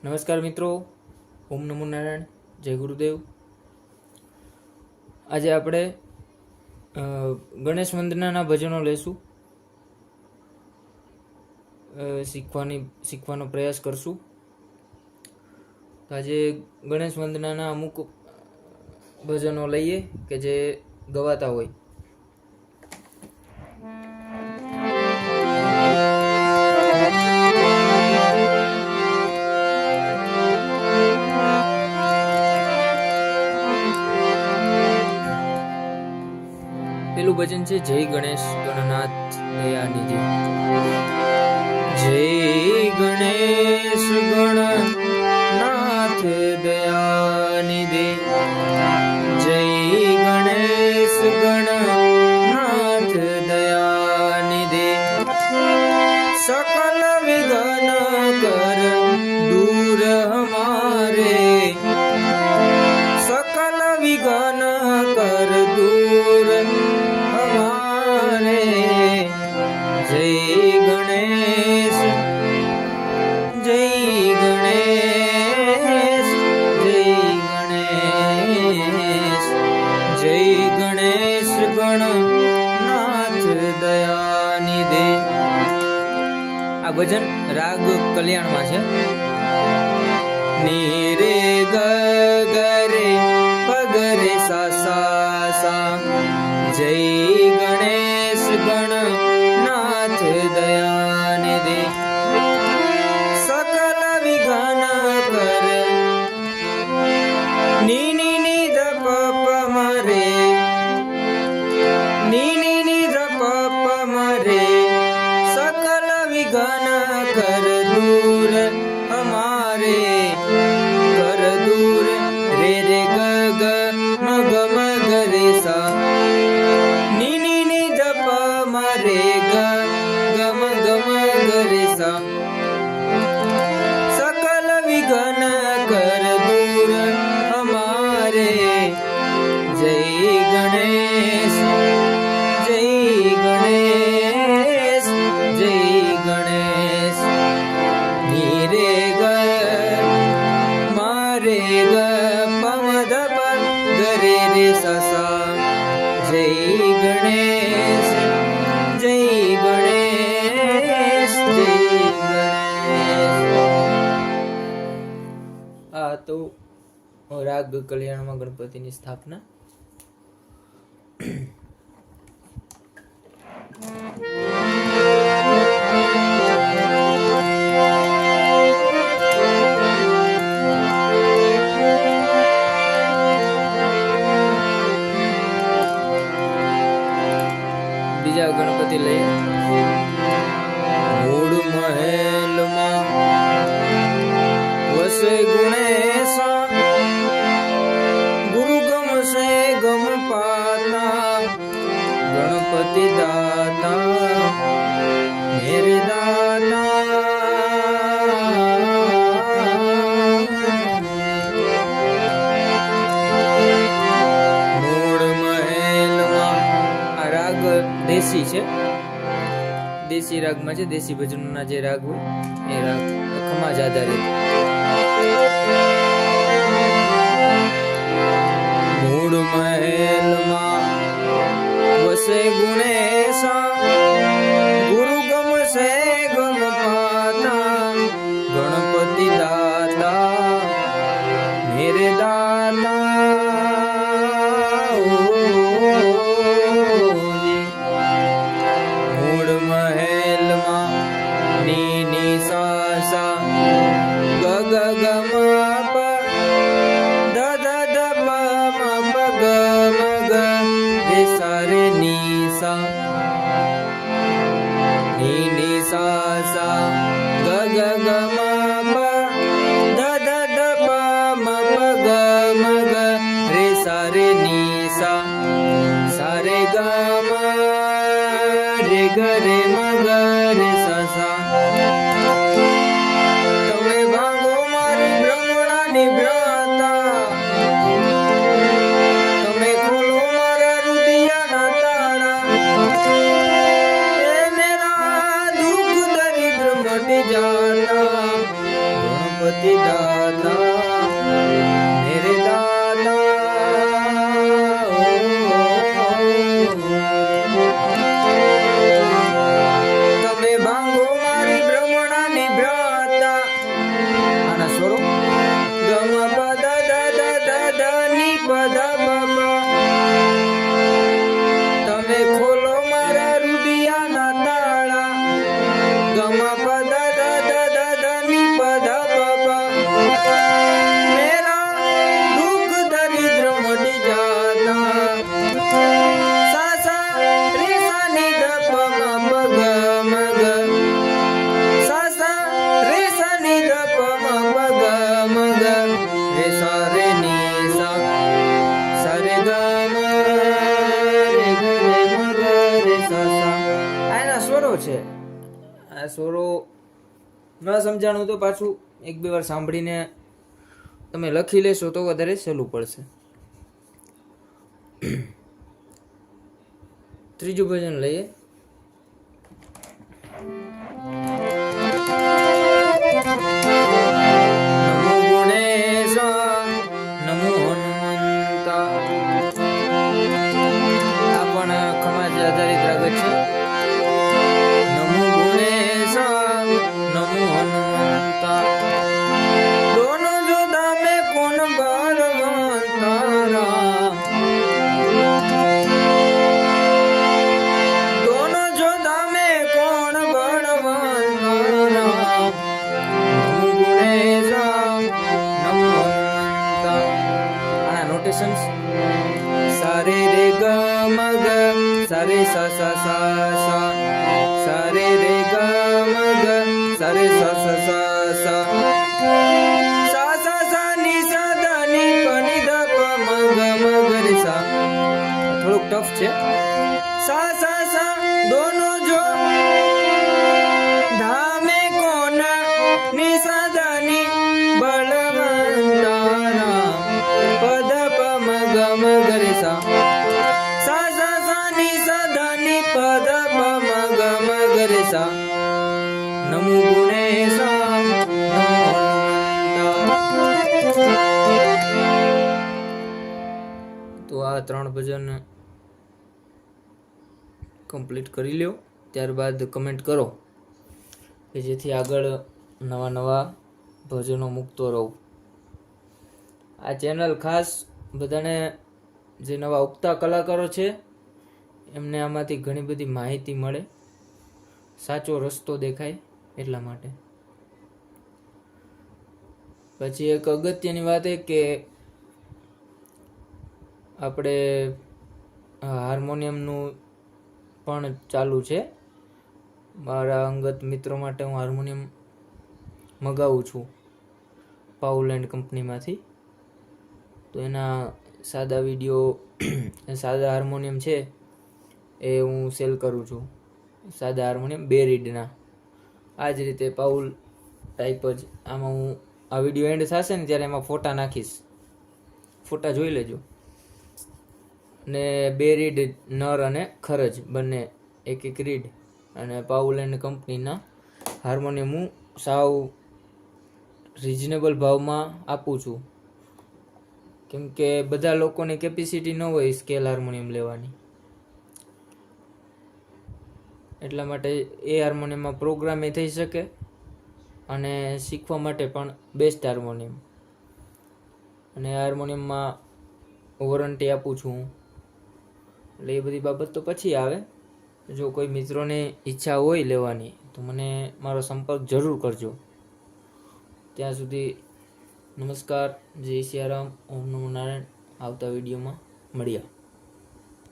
નમસ્કાર મિત્રો, ઓમ નમો નારાયણ, જય ગુરુદેવ। આજે આપણે ગણેશ વંદનાના ભજનો લેશું, શીખવાનો પ્રયાસ કરશું। આજે ગણેશ વંદનાના અમુક ભજનો લઈએ કે જે ગવાતા હોય। પેલું ભજન છે જય ગણેશ ગણનાથ દયાનિધિ। જય ગણેશ ગણનાથ દયાનિધિ, જય ગણેશ ગણનાથ દયાનિધિ। सकल विघ्न कर दूर हमारे, सकल विघ्न कर दूर हमारे। जय गणेश जय गणेश जय गणेश, जय गणेश गणनाथ दयानिधि। आ भजन राग कल्याण में है। नीरे गरे पगरे सा सा सा, जय गणेश गणनाथ दयानिधि। सकल विघ्न कर नी नी नी ध प प म रे, नी नी नी ध प प म रे। सकल विघ्न कर दूर हमारे, कर दूर। रे रे ग ग म ग म ग रे सा, नी नी नी ध प म रे ग ग म ग रे सा। सकल विघ्न कर दूर हमारे। जय गणेश जय गणेश जय गणेश। नीरे ग मारे ग पम ध प गरे रे सा सा, जय गणेश जय गणेश जय गणेश। आ तो राग कल्याण में गणपति की स्थापना। बीजा गणपति लई। मूड महल में वसे गुणेशा, गुरु गम से गम पाता। गणपति दाता मेरे दाता, मूड महल में। आ राग देशी है, देशी राग में है। देशी भजन ना जे राग हो ए राग खमाज आधारित। मूड महल में वसे गुणेशा, गुरु गम से गम पाता। गणपति दाता मेरे दाता। मूड महल में नी नी सा सा, ग ग ग म प ध ध ध प म प ग म ग रे सा रे नी सा, नी नी सा सा ग ग ग म प ध ध ध प म प ग म ग रे सा रे नी सा, सा रे ग म रे ग रे म ग रे सा सा। તમે ભાગો મારી બ્રહ્મણાની ભ્રાતા, તમે ખોલો મારા રુદિયાના તાળા। એ મેરા દુઃખ દરિદ્ર મટી જાતા। ગણપતિ मेरे दाता मेरे दाता તમે ભાંગો મારી ભ્રમણાની ભ્રાતા આના સ્વરો ગમ પદ દ દ દ દ ની પદ બાબા તમે ખોલો મારા રૂબિયાના તાળા ગમ પદ દ દ દ દ ની પદ બાબા મેરા દુઃખ દરિદ્ર મટી જાતા સા સા રે સા ની ધ પ મ પ ગ મ ગ સા સા રે સા ની ધ પ મ પ ગ મ ગ રે સા રે ની સા સા રે ગ મ રે ગ રે મ ગ રે સા સા આના સ્વરો છે. આ સ્વરો ન સમજાણું તો પાછું એક બે વાર સાંભળીને તમે લખી લેશો તો વધારે સહેલું પડશે. ત્રીજું ભજન લઈએ. નમો ગુણેશ નમો હનુમંતા. આ પણ ખમાજ આધારિત રાગ છે. નમો ગુણેશ નમો હનુમંતા. दोनों जुदा में कौन बलवंता राम. दोनों जुदा में कौन बलवंता राम. नमो गुणेश नमो हनुमंता. आना नोटेशंस सारे रे ग म ग सारे सा सा सा सा सारे रे ग म ग सारे सा सा सा सा सा सा सा ની સા ધ ની પ ની ધ પ મ ગ મ ગ રે સા. થોડુંક ટફ છે. सा सा सा दोनों जो धामे कोन ની સા ધ ની બળવંતા રામ પદ પ મ ગ મ ગ રે સા. सा सा सा ની સા ધ ની પદ પ મ ગ મ ગ રે સા. નમો ગુણેશ નમો હનુમંતા. તો આ 3 ભજન કમ્પ્લીટ કરી લ્યો. ત્યારબાદ કમેન્ટ કરો કે જેથી આગળ નવા નવા ભજનો મૂકતો રહું. આ ચેનલ ખાસ બધાને જે નવા ઉગતા કલાકારો છે એમને આમાંથી ઘણી બધી માહિતી મળે, સાચો રસ્તો દેખાય એટલા માટે. પછી એક અગત્યની વાત એ કે આપણે હાર્મોનિયમનું પણ ચાલુ છે. મારા અંગત મિત્રો માટે હું હાર્મોનિયમ મગાવું છું પાઉલ એન્ડ કંપનીમાંથી. તો એના સાદા વિડીયો સાદા હાર્મોનિયમ છે એ હું સેલ કરું છું. સાદા હાર્મોનિયમ 2 રીડના આ જ રીતે પાઉલ ટાઈપ જ. આમાં હું આ વિડીયો એન્ડ થશે ને ત્યારે એમાં ફોટા નાખીશ, ફોટા જોઈ લેજો. ને 2 રીડ નર અને ખરજ બંને એક રીડ. અને પાઉલ એન્ડ કંપનીના હાર્મોનિયમ હું સાવ રિઝનેબલ ભાવમાં આપું છું, કેમ કે બધા લોકોની કેપેસિટી ન હોય સ્કેલ હાર્મોનિયમ લેવાની. એટલા માટે એ હાર્મોનિયમમાં પ્રોગ્રામે થઈ શકે અને શીખવા માટે પણ બેસ્ટ હાર્મોનિયમ. અને હાર્મોનિયમમાં વોરંટી આપું છું. એટલે એ બધી બાબત તો પછી આવે. જો કોઈ મિત્રોને ઈચ્છા હોય લેવાની તો મને મારો સંપર્ક જરૂર કરજો. ત્યાં સુધી નમસ્કાર, જય સિયારામ, ઓમ નમો નારાયણ. આવતા વિડીયોમાં મળ્યા.